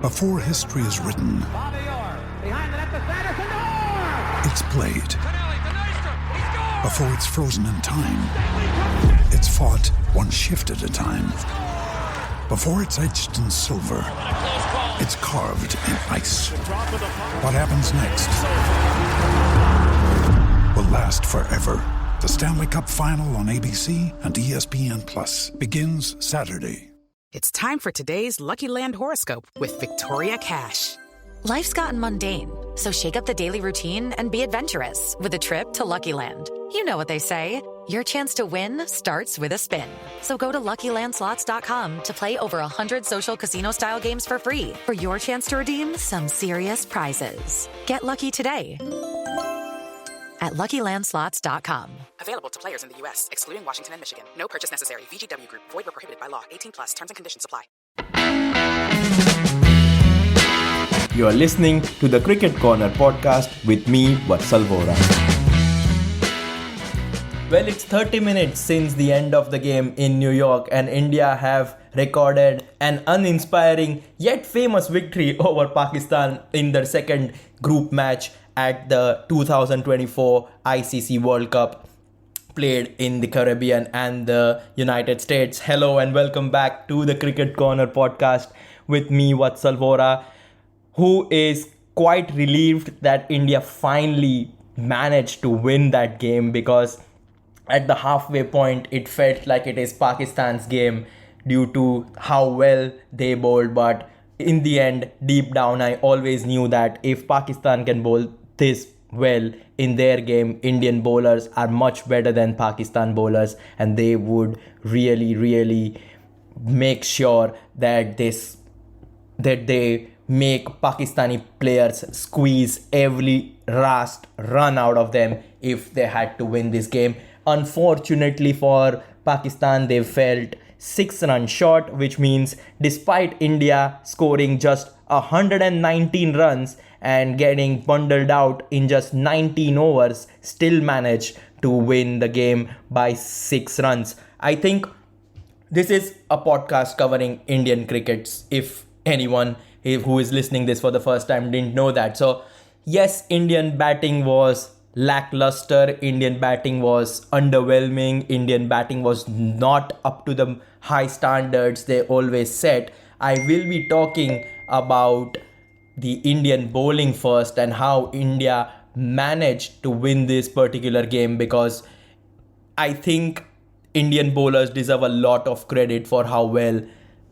Before history is written, it's played. Before it's frozen in time, it's fought one shift at a time. Before it's etched in silver, it's carved in ice. What happens next will last forever. The Stanley Cup Final on ABC and ESPN Plus begins Saturday. It's time for today's Lucky Land horoscope with Victoria Cash. Life's gotten mundane, so shake up the daily routine and be adventurous with a trip to Lucky Land. You know what they say, your chance to win starts with a spin. So go to LuckyLandSlots.com to play over 100 social casino-style games for free for your chance to redeem some serious prizes. Get lucky today at LuckyLandSlots.com. Available to players in the U.S., excluding Washington and Michigan. No purchase necessary. VGW Group. Void where prohibited by law. 18+. Terms and conditions apply. You are listening to the Cricket Corner podcast with me, Vatsal Vora. Well, it's 30 minutes since the end of the game in New York, and India have recorded an uninspiring yet famous victory over Pakistan in their second group match at the 2024 ICC World Cup played in the Caribbean and the United States. Hello and welcome back to the Cricket Corner podcast with me, Vatsal Vora, who is quite relieved that India finally managed to win that game, because at the halfway point it felt like it is Pakistan's game due to how well they bowled. But in the end, deep down, I always knew that if Pakistan can bowl this well in their game, Indian bowlers are much better than Pakistan bowlers, and they would really make sure that they make Pakistani players squeeze every last run out of them if they had to win this game. Unfortunately for Pakistan, they felt 6 runs short, which means despite India scoring just 119 runs and getting bundled out in just 19 overs, still managed to win the game by 6 runs. I think this is a podcast covering Indian crickets, if anyone who is listening this for the first time didn't know that. So yes, Indian batting was lackluster, Indian batting was underwhelming, Indian batting was not up to the high standards they always set. I will be talking about the Indian bowling first and how India managed to win this particular game, because I think Indian bowlers deserve a lot of credit for how well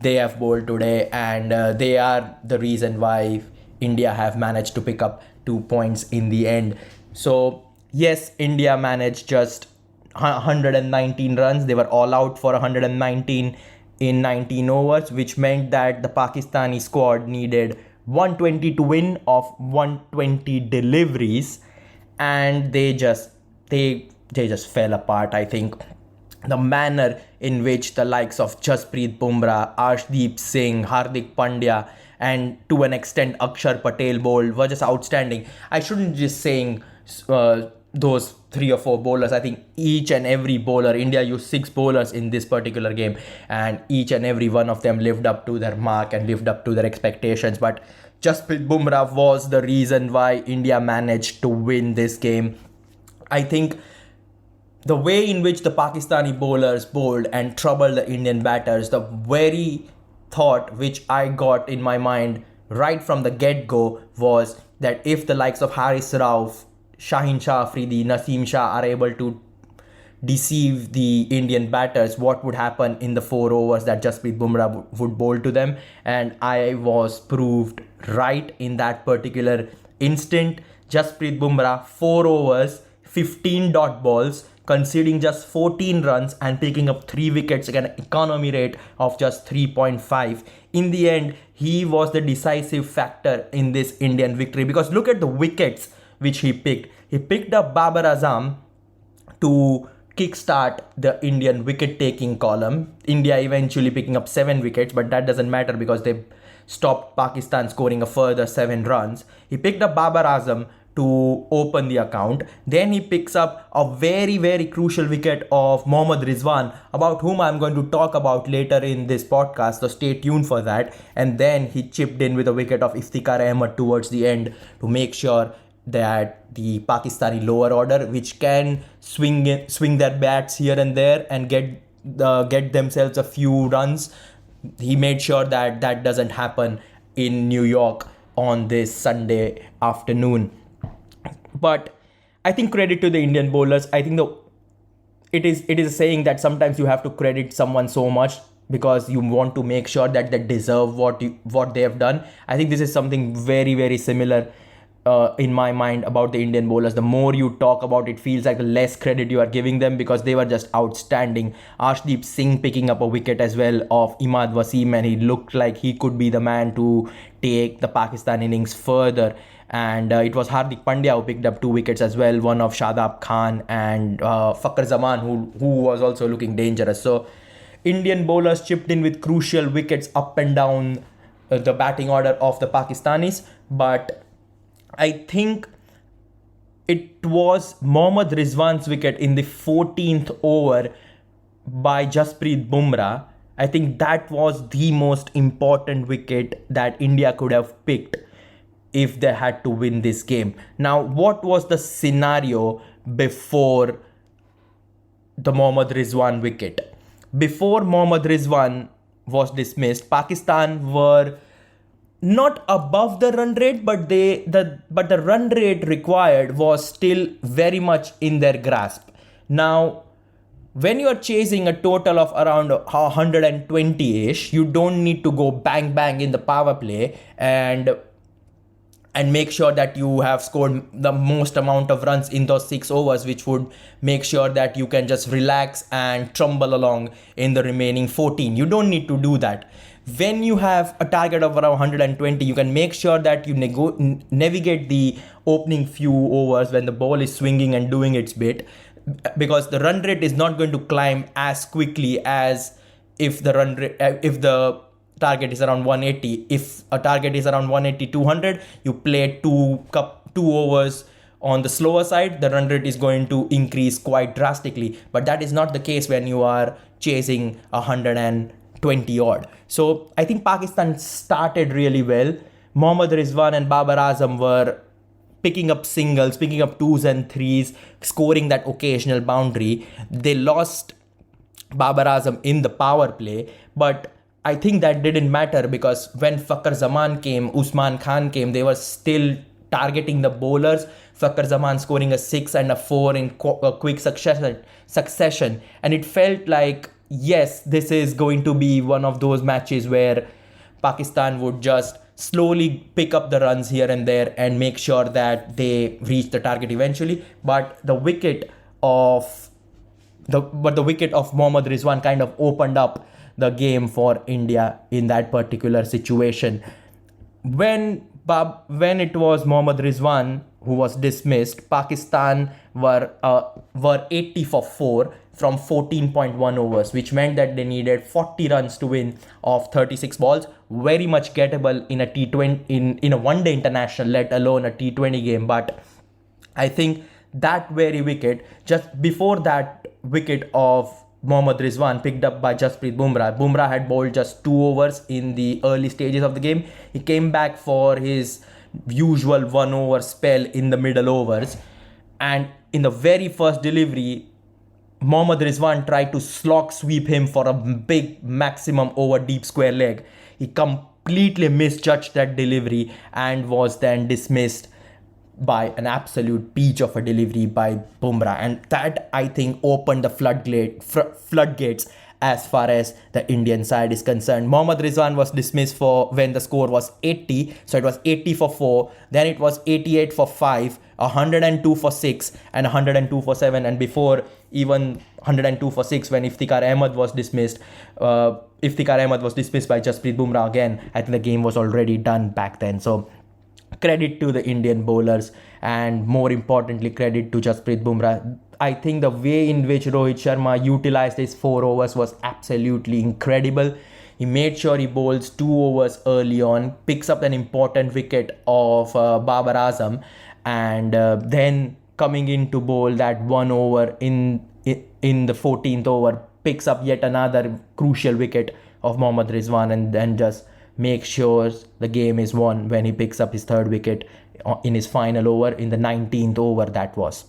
they have bowled today, and they are the reason why India have managed to pick up 2 points in the end. So yes, India managed just 119 runs. They were all out for 119 in 19 overs, which meant that the Pakistani squad needed 120 to win of 120 deliveries, and they just fell apart. I think the manner in which the likes of Jasprit Bumrah, Arshdeep Singh, Hardik Pandya, and to an extent Akshar Patel bowled were just outstanding. I shouldn't just saying those 3 or 4 bowlers. I think each and every bowler, India used 6 bowlers in this particular game, and each and every one of them lived up to their mark and lived up to their expectations. But Jasprit Bumrah was the reason why India managed to win this game. I think the way in which the Pakistani bowlers bowled and troubled the Indian batters, the very thought which I got in my mind right from the get-go was that if the likes of Haris Rauf, Shaheen Shah Afridi, Naseem Shah are able to deceive the Indian batters, what would happen in the 4 overs that Jasprit Bumrah would bowl to them. And I was proved right in that particular instant. Jasprit Bumrah, 4 overs, 15 dot balls, conceding just 14 runs and picking up 3 wickets at an economy rate of just 3.5. In the end, he was the decisive factor in this Indian victory, because look at the wickets which he picked. He picked up Babar Azam to kickstart the Indian wicket-taking column. India eventually picking up 7 wickets, but that doesn't matter because they stopped Pakistan scoring a further 7 runs. He picked up Babar Azam to open the account. Then he picks up a very, very crucial wicket of Mohammad Rizwan, about whom I'm going to talk about later in this podcast, so stay tuned for that. And then he chipped in with a wicket of Iftikhar Ahmed towards the end to make sure that the Pakistani lower order, which can swing their bats here and there and get themselves a few runs, he made sure that that doesn't happen in New York on this Sunday afternoon. But I think credit to the Indian bowlers. I think it is a saying that sometimes you have to credit someone so much because you want to make sure that they deserve what they have done. I think this is something very, very similar in my mind about the Indian bowlers. The more you talk about it, feels like the less credit you are giving them, because they were just outstanding. Arshdeep Singh picking up a wicket as well of Imad Wasim, and he looked like he could be the man to take the Pakistan innings further. And it was Hardik Pandya who picked up 2 wickets as well, one of Shadab Khan and Fakhar Zaman, who was also looking dangerous. So Indian bowlers chipped in with crucial wickets up and down the batting order of the Pakistanis. But I think it was Mohammad Rizwan's wicket in the 14th over by Jasprit Bumrah. I think that was the most important wicket that India could have picked if they had to win this game. Now, what was the scenario before the Mohammad Rizwan wicket? Before Mohammad Rizwan was dismissed, Pakistan were not above the run rate, but the run rate required was still very much in their grasp. Now, when you are chasing a total of around 120-ish, you don't need to go bang bang in the power play and make sure that you have scored the most amount of runs in those 6 overs, which would make sure that you can just relax and trumble along in the remaining 14. You don't need to do that. When you have a target of around 120, you can make sure that you navigate the opening few overs when the ball is swinging and doing its bit, because the run rate is not going to climb as quickly as if the target is around 180. If a target is around 180, 200, you play two overs on the slower side, the run rate is going to increase quite drastically. But that is not the case when you are chasing 120 odd. So I think Pakistan started really well. Mohammad Rizwan and Babar Azam were picking up singles, picking up 2s and 3s, scoring that occasional boundary. They lost Babar Azam in the power play, but I think that didn't matter, because when Fakhar Zaman came, Usman Khan came, they were still targeting the bowlers. Fakhar Zaman scoring a 6 and a 4 in quick succession. And it felt like, yes, this is going to be one of those matches where Pakistan would just slowly pick up the runs here and there and make sure that they reach the target eventually. But the wicket of Mohammad Rizwan kind of opened up the game for India in that particular situation. When it was Mohammad Rizwan who was dismissed, Pakistan were 80 for 4 from 14.1 overs, which meant that they needed 40 runs to win off 36 balls. Very much gettable in a T20 in a one-day international, let alone a T20 game. But I think that very wicket, just before that wicket of Mohammad Rizwan picked up by Jasprit Bumrah. Bumrah had bowled just 2 overs in the early stages of the game. He came back for his usual 1 over spell in the middle overs. And in the very first delivery, Mohammad Rizwan tried to slog sweep him for a big maximum over deep square leg. He completely misjudged that delivery and was then dismissed by an absolute peach of a delivery by Bumrah. And that, I think, opened the floodgates as far as the Indian side is concerned. Mohammad Rizwan was dismissed for when the score was 80. So it was 80 for 4. Then it was 88 for 5, 102 for 6 and 102 for 7. And before even 102 for 6, when Iftikhar Ahmed was dismissed by Jasprit Bumrah again, I think the game was already done back then. So credit to the Indian bowlers, and more importantly, credit to Jasprit Bumrah. I think the way in which Rohit Sharma utilized his 4 overs was absolutely incredible. He made sure he bowls 2 overs early on, picks up an important wicket of Babar Azam, and then coming into bowl that 1 over in the 14th over, picks up yet another crucial wicket of Mohammad Rizwan, and then just makes sure the game is won when he picks up his third wicket in his final over in the 19th over that was.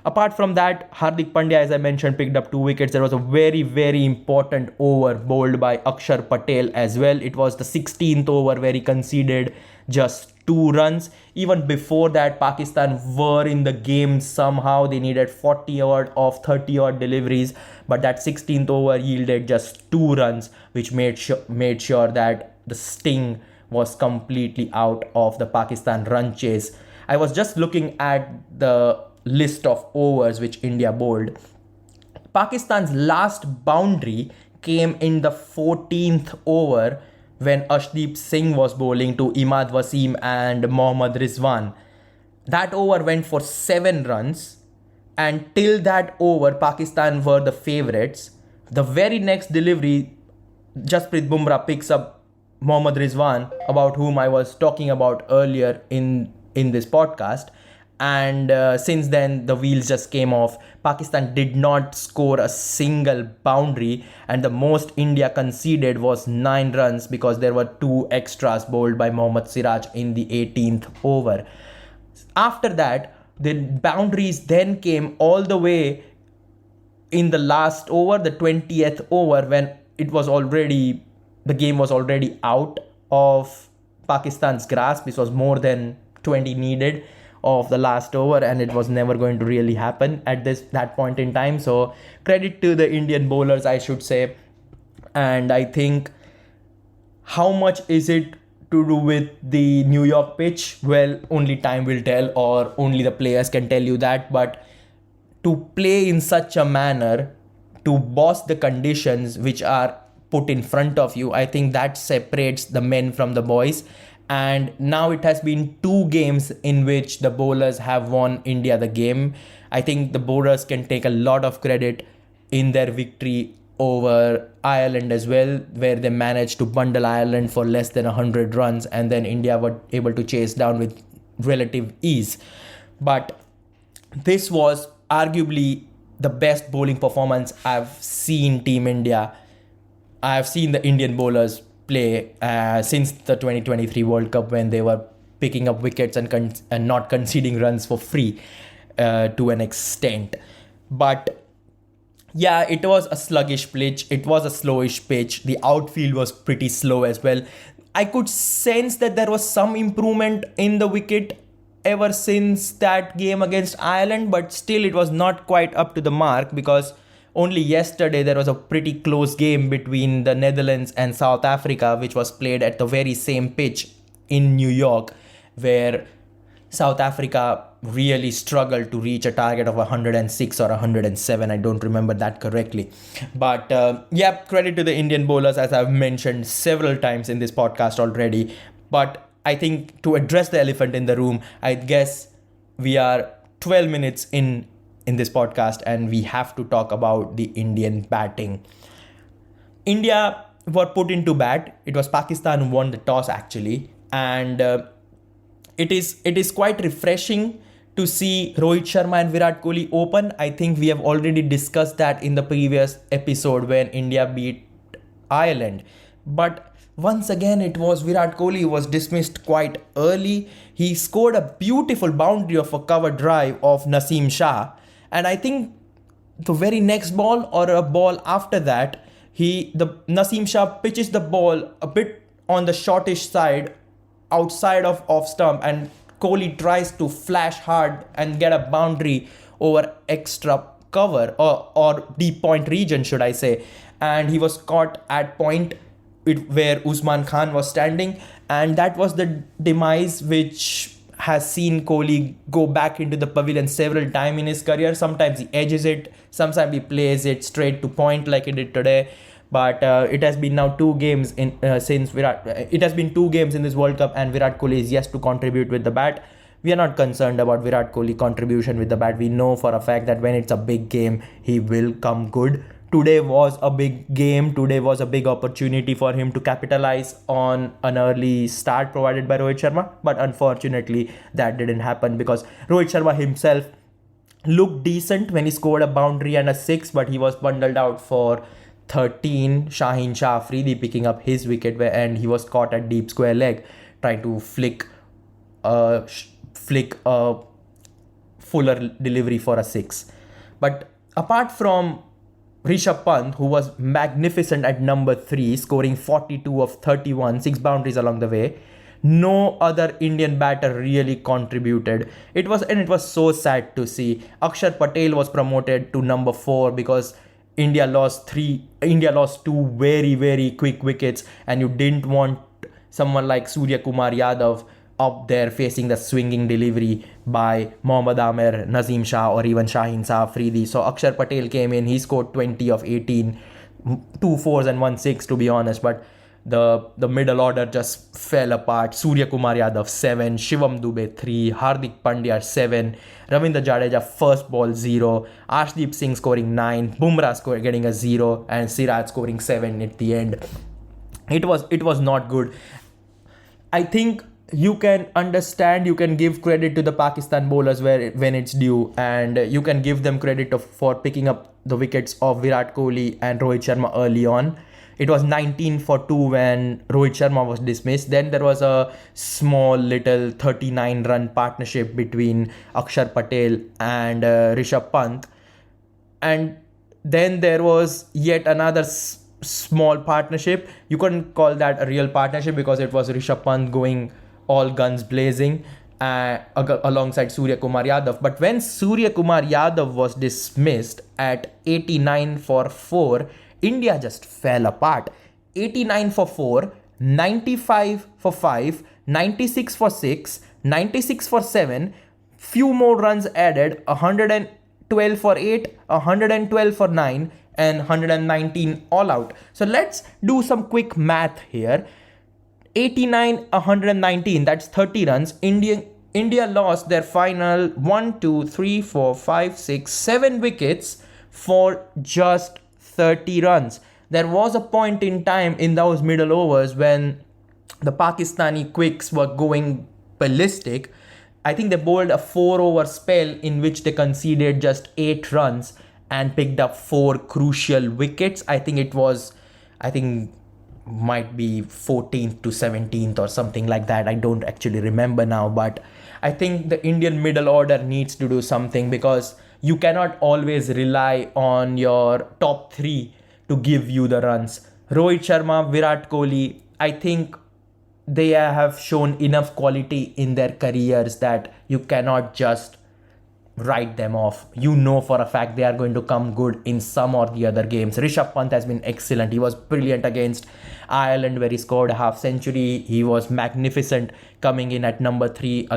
Apart from that, Hardik Pandya, as I mentioned, picked up 2 wickets. There was a very, very important over bowled by Akshar Patel as well. It was the 16th over where he conceded just 2 runs. Even before that, Pakistan were in the game somehow. They needed 40 odd of 30 odd deliveries, but that 16th over yielded just 2 runs, which made sure that the sting was completely out of the Pakistan run chase. I was just looking at the list of overs which India bowled. Pakistan's last boundary came in the 14th over when Ashdeep Singh was bowling to Imad Wasim and Mohammad Rizwan. That over went for 7 runs, and till that over, Pakistan were the favourites. The very next delivery, Jasprit Bumrah picks up Mohammad Rizwan, about whom I was talking about earlier in this podcast. And since then, the wheels just came off. Pakistan did not score a single boundary, and the most India conceded was 9 runs because there were 2 extras bowled by Mohammad Siraj in the 18th over. After that, the boundaries then came all the way in the last over, the 20th over, when the game was already out of Pakistan's grasp. This was more than 20 needed of the last over, and it was never going to really happen at that point in time. So credit to the Indian bowlers, I should say. And I think, how much is it to do with the New York pitch? Well, only time will tell, or only the players can tell you that. But to play in such a manner, to boss the conditions which are put in front of you, I think that separates the men from the boys. And now it has been 2 games in which the bowlers have won India the game. I think the bowlers can take a lot of credit in their victory over Ireland as well, where they managed to bundle Ireland for less than 100 runs, and then India were able to chase down with relative ease. But this was arguably the best bowling performance I've seen Team India. I've seen the Indian bowlers play since the 2023 World Cup, when they were picking up wickets and not conceding runs for free to an extent. But yeah, it was a sluggish pitch. It was a slowish pitch. The outfield was pretty slow as well. I could sense that there was some improvement in the wicket ever since that game against Ireland, but still it was not quite up to the mark, because only yesterday there was a pretty close game between the Netherlands and South Africa, which was played at the very same pitch in New York, where South Africa really struggled to reach a target of 106 or 107. I don't remember that correctly. But credit to the Indian bowlers, as I've mentioned several times in this podcast already. But I think to address the elephant in the room, I guess we are 12 minutes in this podcast, and we have to talk about the Indian batting. India were put into bat. It was Pakistan who won the toss actually, and it is quite refreshing to see Rohit Sharma and Virat Kohli open. I think we have already discussed that in the previous episode when India beat Ireland. But once again, it was Virat Kohli who was dismissed quite early. He scored a beautiful boundary of a cover drive of Naseem Shah. And I think the very next ball, or a ball after that, Naseem Shah pitches the ball a bit on the shortish side, outside of off stump, and Kohli tries to flash hard and get a boundary over extra cover or deep point region, should I say. And he was caught at point where Usman Khan was standing, and that was the demise which has seen Kohli go back into the pavilion several times in his career. Sometimes he edges it, sometimes he plays it straight to point like he did today. But it has been now 2 games since it has been 2 games in this World Cup, and Virat Kohli is yet to contribute with the bat. We are not concerned about Virat Kohli contribution with the bat. We know for a fact that when it's a big game, he will come good. today was a big game. Today was a big opportunity for him to capitalize on an early start provided by Rohit Sharma. But unfortunately, that didn't happen because Rohit Sharma himself looked decent when he scored a boundary and a 6, but he was bundled out for 13. Shaheen Shah Afridi picking up his wicket and he was caught at deep square leg trying to flick a fuller delivery for a 6. But apart from Rishabh Pant, who was magnificent at number 3, scoring 42 of 31, 6 boundaries along the way, no other Indian batter really contributed. It was so sad to see. Akshar Patel was promoted to number 4 because India lost 2 very, very quick wickets, and you didn't want someone like Surya Kumar Yadav up there facing the swinging delivery by Mohammad Amir, Nazim Shah or even Shaheen Shah Afridi. So Akshar Patel came in, he scored 20 of 18, 2 4s and 1 6 to be honest, but the middle order just fell apart. Surya Kumar Yadav 7, Shivam Dube 3, Hardik Pandya 7, Ravindra Jadeja first ball 0, Arshdeep Singh scoring 9, Bumrah getting a 0 and Siraj scoring 7 at the end. It was not good. I think you can understand, you can give credit to the Pakistan bowlers when it's due, and you can give them credit for picking up the wickets of Virat Kohli and Rohit Sharma early on. It was 19 for 2 when Rohit Sharma was dismissed. Then there was a small little 39 run partnership between Akshar Patel and Rishabh Pant. And then there was yet another small partnership. You couldn't call that a real partnership because it was Rishabh Pant going all guns blazing alongside Surya Kumar Yadav. But when Surya Kumar Yadav was dismissed at 89 for 4, India just fell apart. 89 for 4, 95 for 5, 96 for 6, 96 for 7, few more runs added, 112 for 8, 112 for 9 and 119 all out. So let's do some quick math here. 89, 119, that's 30 runs. India lost their final 1, 2, 3, 4, 5, 6, 7 wickets for just 30 runs. There was a point in time in those middle overs when the Pakistani quicks were going ballistic. I think they bowled a 4-over spell in which they conceded just 8 runs and picked up 4 crucial wickets. I think might be 14th to 17th or something like that. I don't actually remember now, but I think the Indian middle order needs to do something because you cannot always rely on your top 3 to give you the runs. Rohit Sharma, Virat Kohli, I think they have shown enough quality in their careers that you cannot just write them off. You know for a fact they are going to come good in some or the other games. Rishabh Pant has been excellent. He was brilliant against Ireland where he scored a half century. He was magnificent coming in at number 3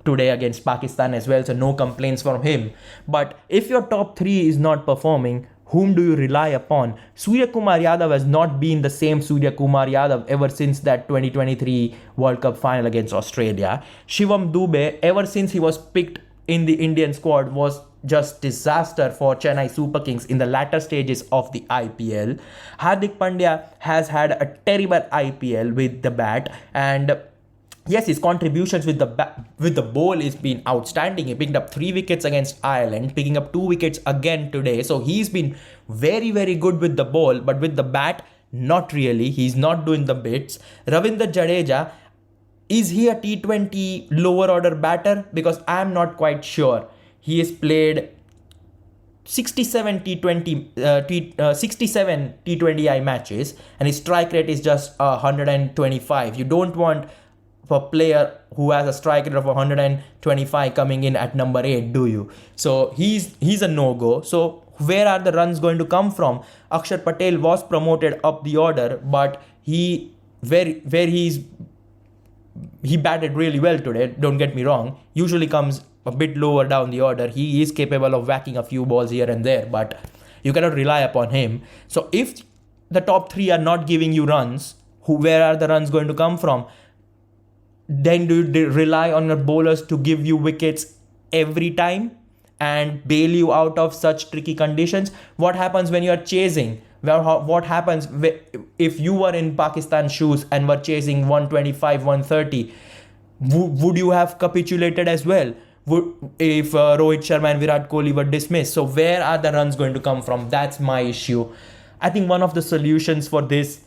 today against Pakistan as well. So no complaints from him. But if your top 3 is not performing, whom do you rely upon? Surya Kumar Yadav has not been the same Surya Kumar Yadav ever since that 2023 World Cup final against Australia. Shivam Dube, ever since he was picked in the Indian squad, was just disaster for Chennai Super Kings in the latter stages of the IPL. Hardik Pandya has had a terrible IPL with the bat, and yes, his contributions with the ball has been outstanding. He picked up 3 wickets against Ireland, picking up 2 wickets again today. So he's been very, very good with the ball, but with the bat, not really. He's not doing the bits. Ravindra Jadeja, is he a T20 lower order batter? Because I'm not quite sure. He has played 67 T20I matches and his strike rate is just 125. You don't want a player who has a strike rate of 125 coming in at number 8, do you? So he's a no-go. So where are the runs going to come from? Akshar Patel was promoted up the order, but he batted really well today, don't get me wrong. Usually comes a bit lower down the order. He is capable of whacking a few balls here and there, but you cannot rely upon him. So if the top 3 are not giving you runs, where are the runs going to come from? Then do you rely on your bowlers to give you wickets every time? and bail you out of such tricky conditions? What happens when you are chasing? Well, what happens if you were in Pakistan's shoes and were chasing 125, 130? Would you have capitulated as well? If Rohit Sharma and Virat Kohli were dismissed? So where are the runs going to come from? That's my issue. I think one of the solutions for this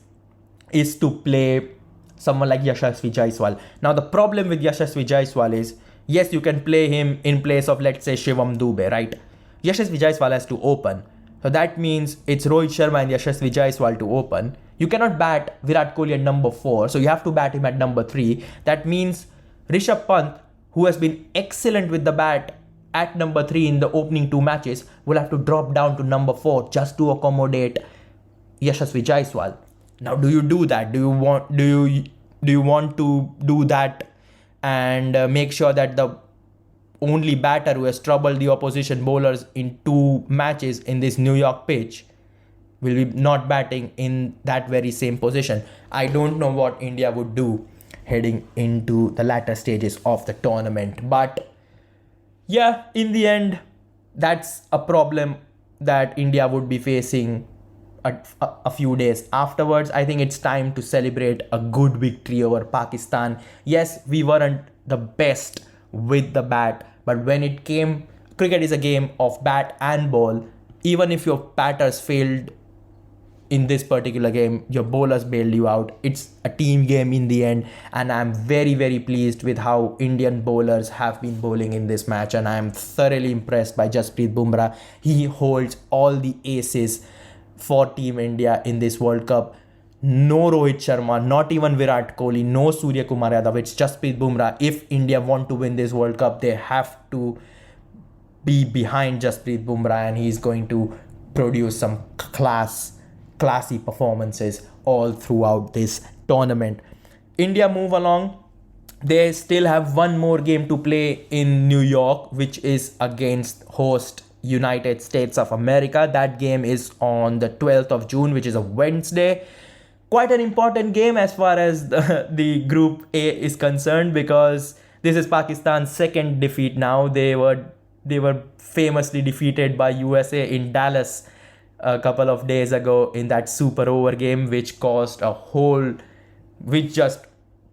is to play someone like Yashasvi Jaiswal. Now the problem with Yashasvi Jaiswal is, yes, you can play him in place of, let's say, Shivam Dube, right? Yashasvi Jaiswal has to open. So that means it's Rohit Sharma and Yashasvi Jaiswal to open. You cannot bat Virat Kohli at number 4, so you have to bat him at number 3. That means Rishabh Pant, who has been excellent with the bat at number 3 in the opening 2 matches, will have to drop down to number 4 just to accommodate Yashasvi Jaiswal. Now, do you do that? Do you want to do that and make sure that the only batter who has troubled the opposition bowlers in 2 matches in this New York pitch will be not batting in that very same position? I don't know what India would do heading into the latter stages of the tournament. But yeah, in the end, that's a problem that India would be facing a few days afterwards. I think it's time to celebrate a good victory over Pakistan. Yes, we weren't the best with the bat, but when it came, cricket is a game of bat and ball. Even if your batters failed in this particular game, your bowlers bailed you out. It's a team game in the end, and I'm very, very pleased with how Indian bowlers have been bowling in this match, and I'm thoroughly impressed by Jasprit Bumrah. He holds all the aces for Team India in this World Cup. No Rohit Sharma, not even Virat Kohli, no Surya Kumar Yadav. It's Jasprit Bumrah. If India want to win this World Cup, they have to be behind Jasprit Bumrah, and he's going to produce some classy performances all throughout this tournament. India move along. They still have one more game to play in New York, which is against host United States of America. That game is on the 12th of June, which is a Wednesday. Quite an important game as far as the Group A is concerned, because this is Pakistan's second defeat now. They were famously defeated by USA in Dallas a couple of days ago in that super over game, which just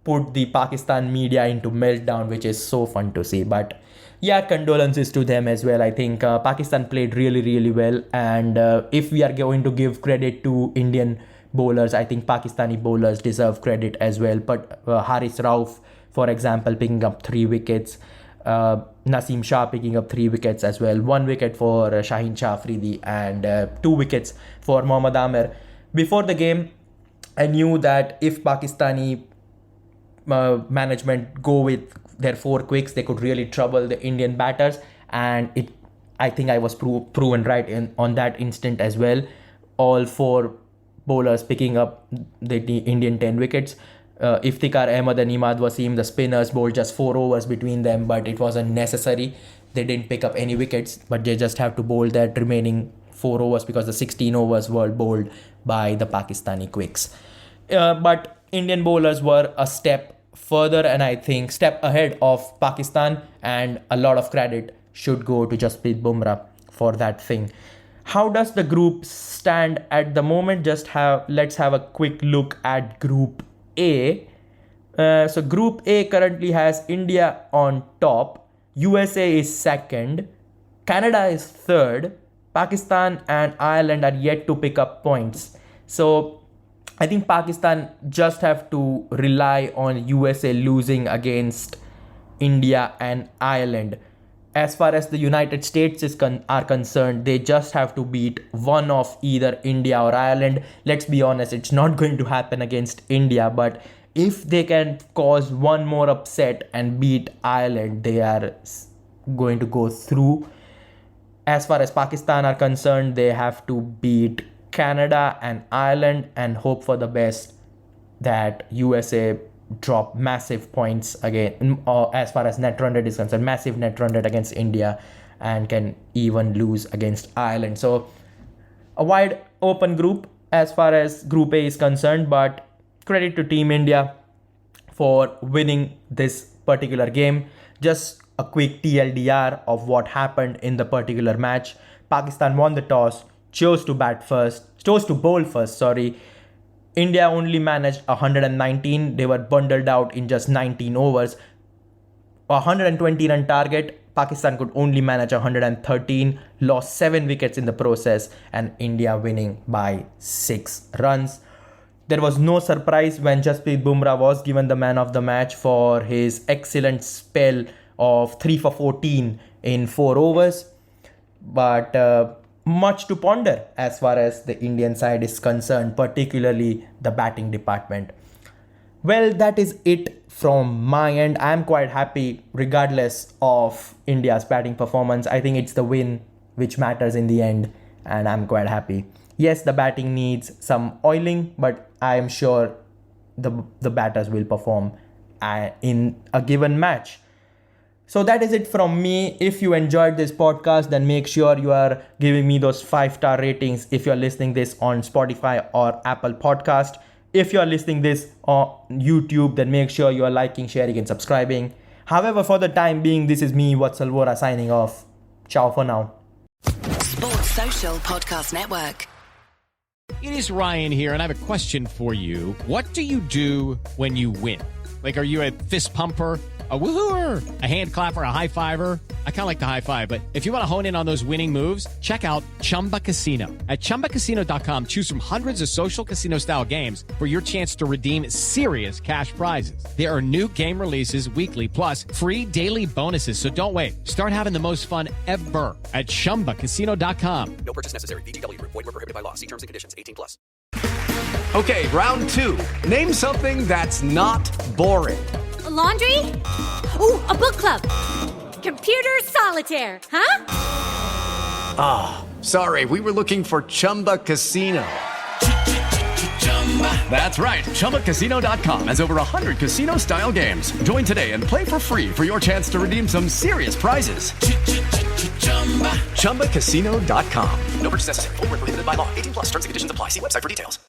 put the Pakistan media into meltdown, which is so fun to see. But yeah, condolences to them as well. I think Pakistan played really, really well. And if we are going to give credit to Indian bowlers, I think Pakistani bowlers deserve credit as well. But Haris Rauf, for example, picking up 3 wickets. Naseem Shah picking up 3 wickets as well. 1 wicket for Shaheen Shah Afridi and 2 wickets for Mohammad Amir. Before the game, I knew that if Pakistani management go with their 4 quicks, they could really trouble the Indian batters, and I think I was proven right on that instant as well. All 4 bowlers picking up the Indian 10 wickets. Iftikhar Ahmed and Imad Wasim, the spinners, bowled just 4 overs between them, but it wasn't necessary. They didn't pick up any wickets, but they just have to bowl that remaining 4 overs because the 16 overs were bowled by the Pakistani quicks. But Indian bowlers were a step further, and I think step ahead of Pakistan, and a lot of credit should go to Jasprit Bumrah for that thing. How does the group stand at the moment? Let's have a quick look at Group A. So Group A currently has India on top, USA is second, Canada is third, Pakistan and Ireland are yet to pick up points. So I think Pakistan just have to rely on USA losing against India and Ireland. As far as the United States are concerned, they just have to beat one of either India or Ireland. Let's be honest, it's not going to happen against India, but if they can cause one more upset and beat Ireland, they are going to go through. As far as Pakistan are concerned, they have to beat Canada and Ireland and hope for the best that USA drop massive points again, as far as net run rate is concerned, massive net run rate against India, and can even lose against Ireland. So a wide open group as far as Group A is concerned, but credit to Team India for winning this particular game. Just a quick TLDR of what happened in the particular match. Pakistan won the toss, chose to bowl first. India only managed 119. They were bundled out in just 19 overs. 120 run target. Pakistan could only manage 113, lost 7 wickets in the process, and India winning by 6 runs. There was no surprise when Jasprit Bumrah was given the man of the match for his excellent spell of 3 for 14 in 4 overs. But much to ponder as far as the Indian side is concerned, particularly the batting department. Well, that is it from my end. I am quite happy regardless of India's batting performance. I think it's the win which matters in the end, and I'm quite happy. Yes, the batting needs some oiling, but I am sure the batters will perform in a given match. So that is it from me. If you enjoyed this podcast, then make sure you are giving me those 5-star ratings if you're listening this on Spotify or Apple Podcast. If you're listening this on YouTube, then make sure you are liking, sharing, and subscribing. However, for the time being, this is me, Vatsal Vora, signing off. Ciao for now. Sports Social Podcast Network. It is Ryan here, and I have a question for you. What do you do when you win? Like, are you a fist pumper, a woohooer, a hand clapper, a high fiver? I kind of like the high five, but if you want to hone in on those winning moves, check out Chumba Casino. At ChumbaCasino.com, choose from hundreds of social casino style games for your chance to redeem serious cash prizes. There are new game releases weekly, plus free daily bonuses. So don't wait. Start having the most fun ever at ChumbaCasino.com. No purchase necessary. VGW Group. Void where prohibited by law. See terms and conditions. 18+. Okay, round 2. Name something that's not boring. A laundry? Ooh, a book club. Computer solitaire, huh? Sorry, we were looking for Chumba Casino. That's right. ChumbaCasino.com has over 100 casino-style games. Join today and play for free for your chance to redeem some serious prizes. ChumbaCasino.com. No purchase necessary. Void where prohibited by law. 18+. Terms and conditions apply. See website for details.